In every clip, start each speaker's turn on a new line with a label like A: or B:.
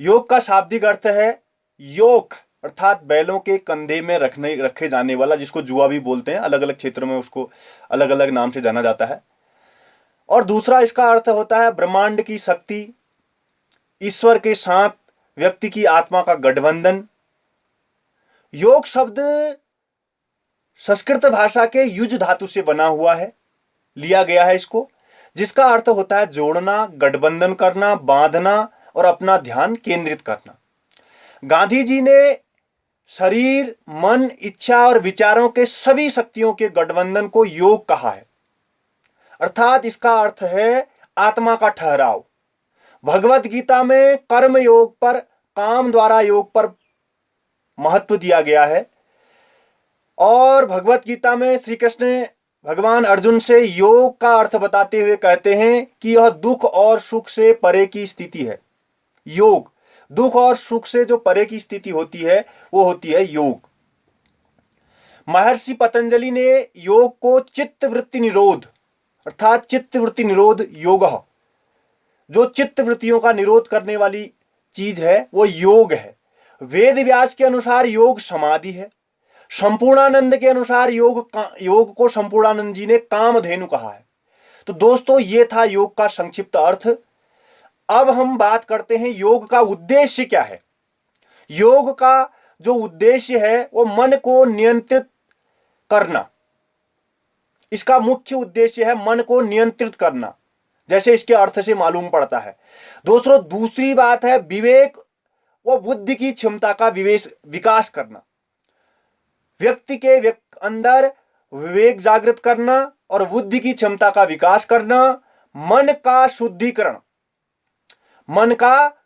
A: योग का शाब्दिक अर्थ है योक, अर्थात बैलों के कंधे में रखे जाने वाला, जिसको जुआ भी बोलते हैं। अलग अलग क्षेत्रों में उसको अलग अलग नाम से जाना जाता है। और दूसरा इसका अर्थ होता है ब्रह्मांड की शक्ति, ईश्वर के साथ व्यक्ति की आत्मा का गठबंधन। योग शब्द संस्कृत भाषा के युज धातु से बना हुआ है, लिया गया है इसको, जिसका अर्थ होता है जोड़ना, गठबंधन करना, बांधना और अपना ध्यान केंद्रित करना। गांधी जी ने शरीर, मन, इच्छा और विचारों के सभी शक्तियों के गठबंधन को योग कहा है, अर्थात इसका अर्थ है आत्मा का ठहराव। भगवत गीता में कर्म योग पर, काम द्वारा योग पर महत्व दिया गया है। और भगवत गीता में श्री कृष्ण भगवान अर्जुन से योग का अर्थ बताते हुए कहते हैं कि यह दुख और सुख से परे की स्थिति है। योग, दुख और सुख से जो परे की स्थिति होती है वो होती है योग। महर्षि पतंजलि ने योग को चित्त वृत्ति निरोध, अर्थात चित्त वृत्ति निरोध योग, जो चित्त वृत्तियों का निरोध करने वाली चीज है वो योग है। वेद व्यास के अनुसार योग समाधि है। संपूर्णानंद के अनुसार योग को संपूर्णानंद जी ने कामधेनु कहा है। तो दोस्तों ये था योग का संक्षिप्त अर्थ। अब हम बात करते हैं योग का उद्देश्य क्या है। योग का जो उद्देश्य है वो मन को नियंत्रित करना, इसका मुख्य उद्देश्य है मन को नियंत्रित करना, जैसे इसके अर्थ से मालूम पड़ता है। दोस्तों दूसरी बात है विवेक व बुद्धि की क्षमता का विकास करना, व्यक्ति के अंदर विवेक जागृत करना और बुद्धि की क्षमता का विकास करना, मन का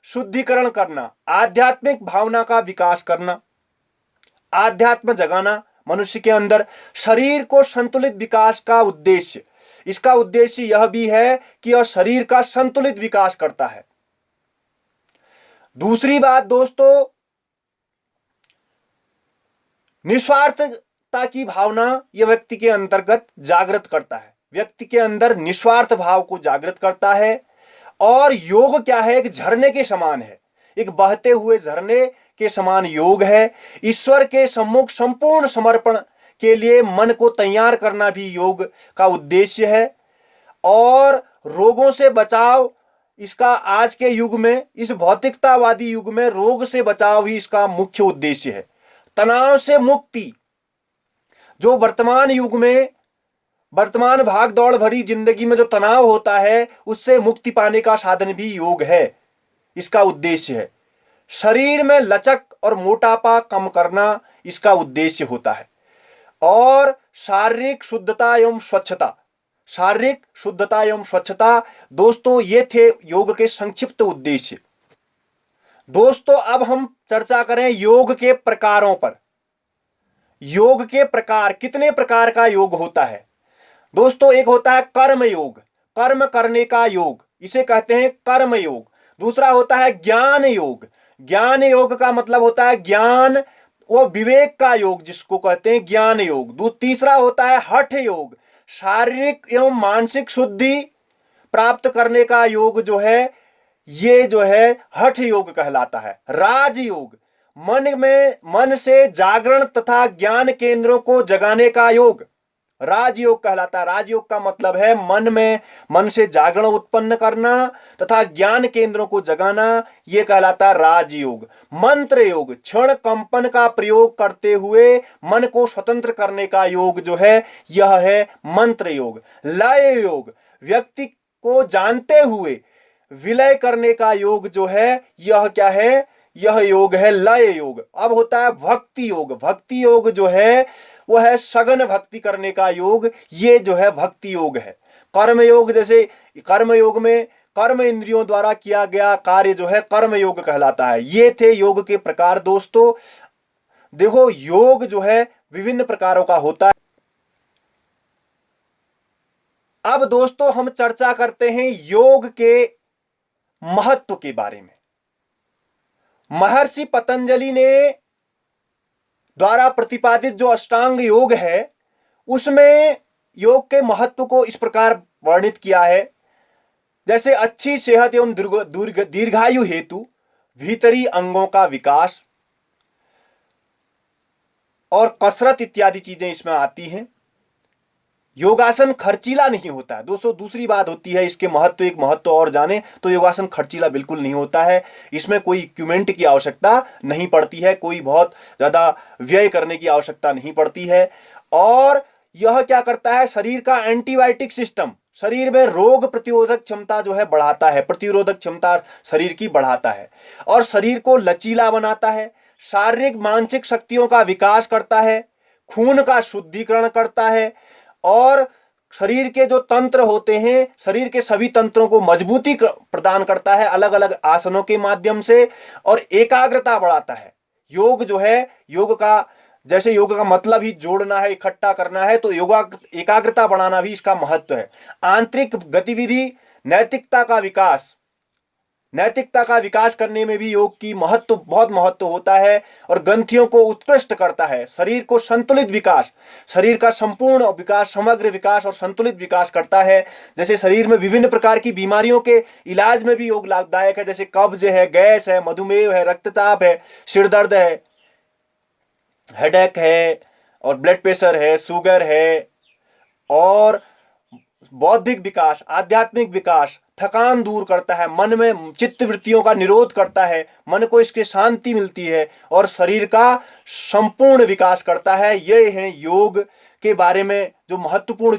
A: शुद्धिकरण करना, आध्यात्मिक भावना का विकास करना, आध्यात्म जगाना मनुष्य के अंदर, शरीर को संतुलित विकास का उद्देश्य, इसका उद्देश्य यह भी है कि यह शरीर का संतुलित विकास करता है। दूसरी बात दोस्तों, निस्वार्थता की भावना यह व्यक्ति के अंतर्गत जागृत करता है, व्यक्ति के अंदर निस्वार्थ भाव को जागृत करता है। और योग क्या है, एक झरने के समान है, एक बहते हुए झरने के समान योग है। ईश्वर के सम्मुख संपूर्ण समर्पण के लिए मन को तैयार करना भी योग का उद्देश्य है। और रोगों से बचाव, इसका आज के युग में, इस भौतिकतावादी युग में रोग से बचाव ही इसका मुख्य उद्देश्य है। तनाव से मुक्ति, जो वर्तमान युग में, वर्तमान भाग दौड़ भरी जिंदगी में जो तनाव होता है उससे मुक्ति पाने का साधन भी योग है, इसका उद्देश्य है। शरीर में लचक और मोटापा कम करना इसका उद्देश्य होता है। और शारीरिक शुद्धता एवं स्वच्छता, दोस्तों ये थे योग के संक्षिप्त उद्देश्य। दोस्तों अब हम चर्चा करें योग के प्रकारों पर। योग के प्रकार, कितने प्रकार का योग होता है दोस्तों? एक होता है कर्म योग, कर्म करने का योग, इसे कहते हैं कर्म योग। दूसरा होता है ज्ञान योग, ज्ञान योग का मतलब होता है ज्ञान वो विवेक का योग, जिसको कहते हैं ज्ञान योग। तीसरा होता है हठ योग, शारीरिक एवं मानसिक शुद्धि प्राप्त करने का योग जो है, ये जो है हठ योग कहलाता है। राजयोग, मन से जागरण तथा ज्ञान केंद्रों को जगाने का योग राजयोग कहलाता है। राजयोग का मतलब है मन से जागरण उत्पन्न करना तथा ज्ञान केंद्रों को जगाना, यह कहलाता है राजयोग। मंत्र योग, क्षण कंपन का प्रयोग करते हुए मन को स्वतंत्र करने का योग जो है यह है मंत्र योग। लय योग, व्यक्ति को जानते हुए विलय करने का योग जो है यह क्या है, यह योग है लय योग। अब होता है भक्ति योग, भक्ति योग जो है वो है सघन भक्ति करने का योग, ये जो है भक्ति योग है। कर्म योग, जैसे कर्म योग में कर्म इंद्रियों द्वारा किया गया कार्य जो है कर्म योग कहलाता है। ये थे योग के प्रकार। दोस्तों देखो योग जो है विभिन्न प्रकारों का होता है। अब दोस्तों हम चर्चा करते हैं योग के महत्व के बारे में। महर्षि पतंजलि ने द्वारा प्रतिपादित जो अष्टांग योग है उसमें योग के महत्व को इस प्रकार वर्णित किया है, जैसे अच्छी सेहत एवं दीर्घायु हेतु भीतरी अंगों का विकास और कसरत इत्यादि चीजें इसमें आती हैं। योगासन खर्चीला नहीं होता है दोस्तों। दूसरी बात होती है इसके महत्व, एक महत्व और जाने तो योगासन खर्चीला बिल्कुल नहीं होता है। इसमें कोई इक्विपमेंट की आवश्यकता नहीं पड़ती है, कोई बहुत ज़्यादा व्यय करने की आवश्यकता नहीं पड़ती है। और यह क्या करता है, शरीर का एंटीबायोटिक सिस्टम, शरीर में रोग प्रतिरोधक क्षमता जो है बढ़ाता है, प्रतिरोधक क्षमता शरीर की बढ़ाता है और शरीर को लचीला बनाता है, शारीरिक मानसिक शक्तियों का विकास करता है, खून का शुद्धिकरण करता है और शरीर के जो तंत्र होते हैं, शरीर के सभी तंत्रों को मजबूती प्रदान करता है अलग अलग आसनों के माध्यम से और एकाग्रता बढ़ाता है। योग जो है, योग का जैसे योग का मतलब ही जोड़ना है, इकट्ठा करना है, तो योगा एकाग्रता बढ़ाना भी इसका महत्व है। आंतरिक गतिविधि, नैतिकता का विकास करने में भी योग की महत्व, बहुत महत्व होता है और ग्रंथियों को उत्कृष्ट करता है। शरीर को संतुलित विकास, शरीर का संपूर्ण विकास, समग्र विकास और संतुलित विकास करता है। जैसे शरीर में विभिन्न प्रकार की बीमारियों के इलाज में भी योग लाभदायक है, जैसे कब्ज है, गैस है, मधुमेह है, रक्तचाप है, सिर दर्द है, हेडेक है और ब्लड प्रेशर है, शुगर है और बौद्धिक विकास, आध्यात्मिक विकास, थकान दूर करता है, मन में चित्त वृत्तियों का निरोध करता है, मन को इसके शांति मिलती है और शरीर का संपूर्ण विकास करता है। ये है योग के बारे में जो महत्वपूर्ण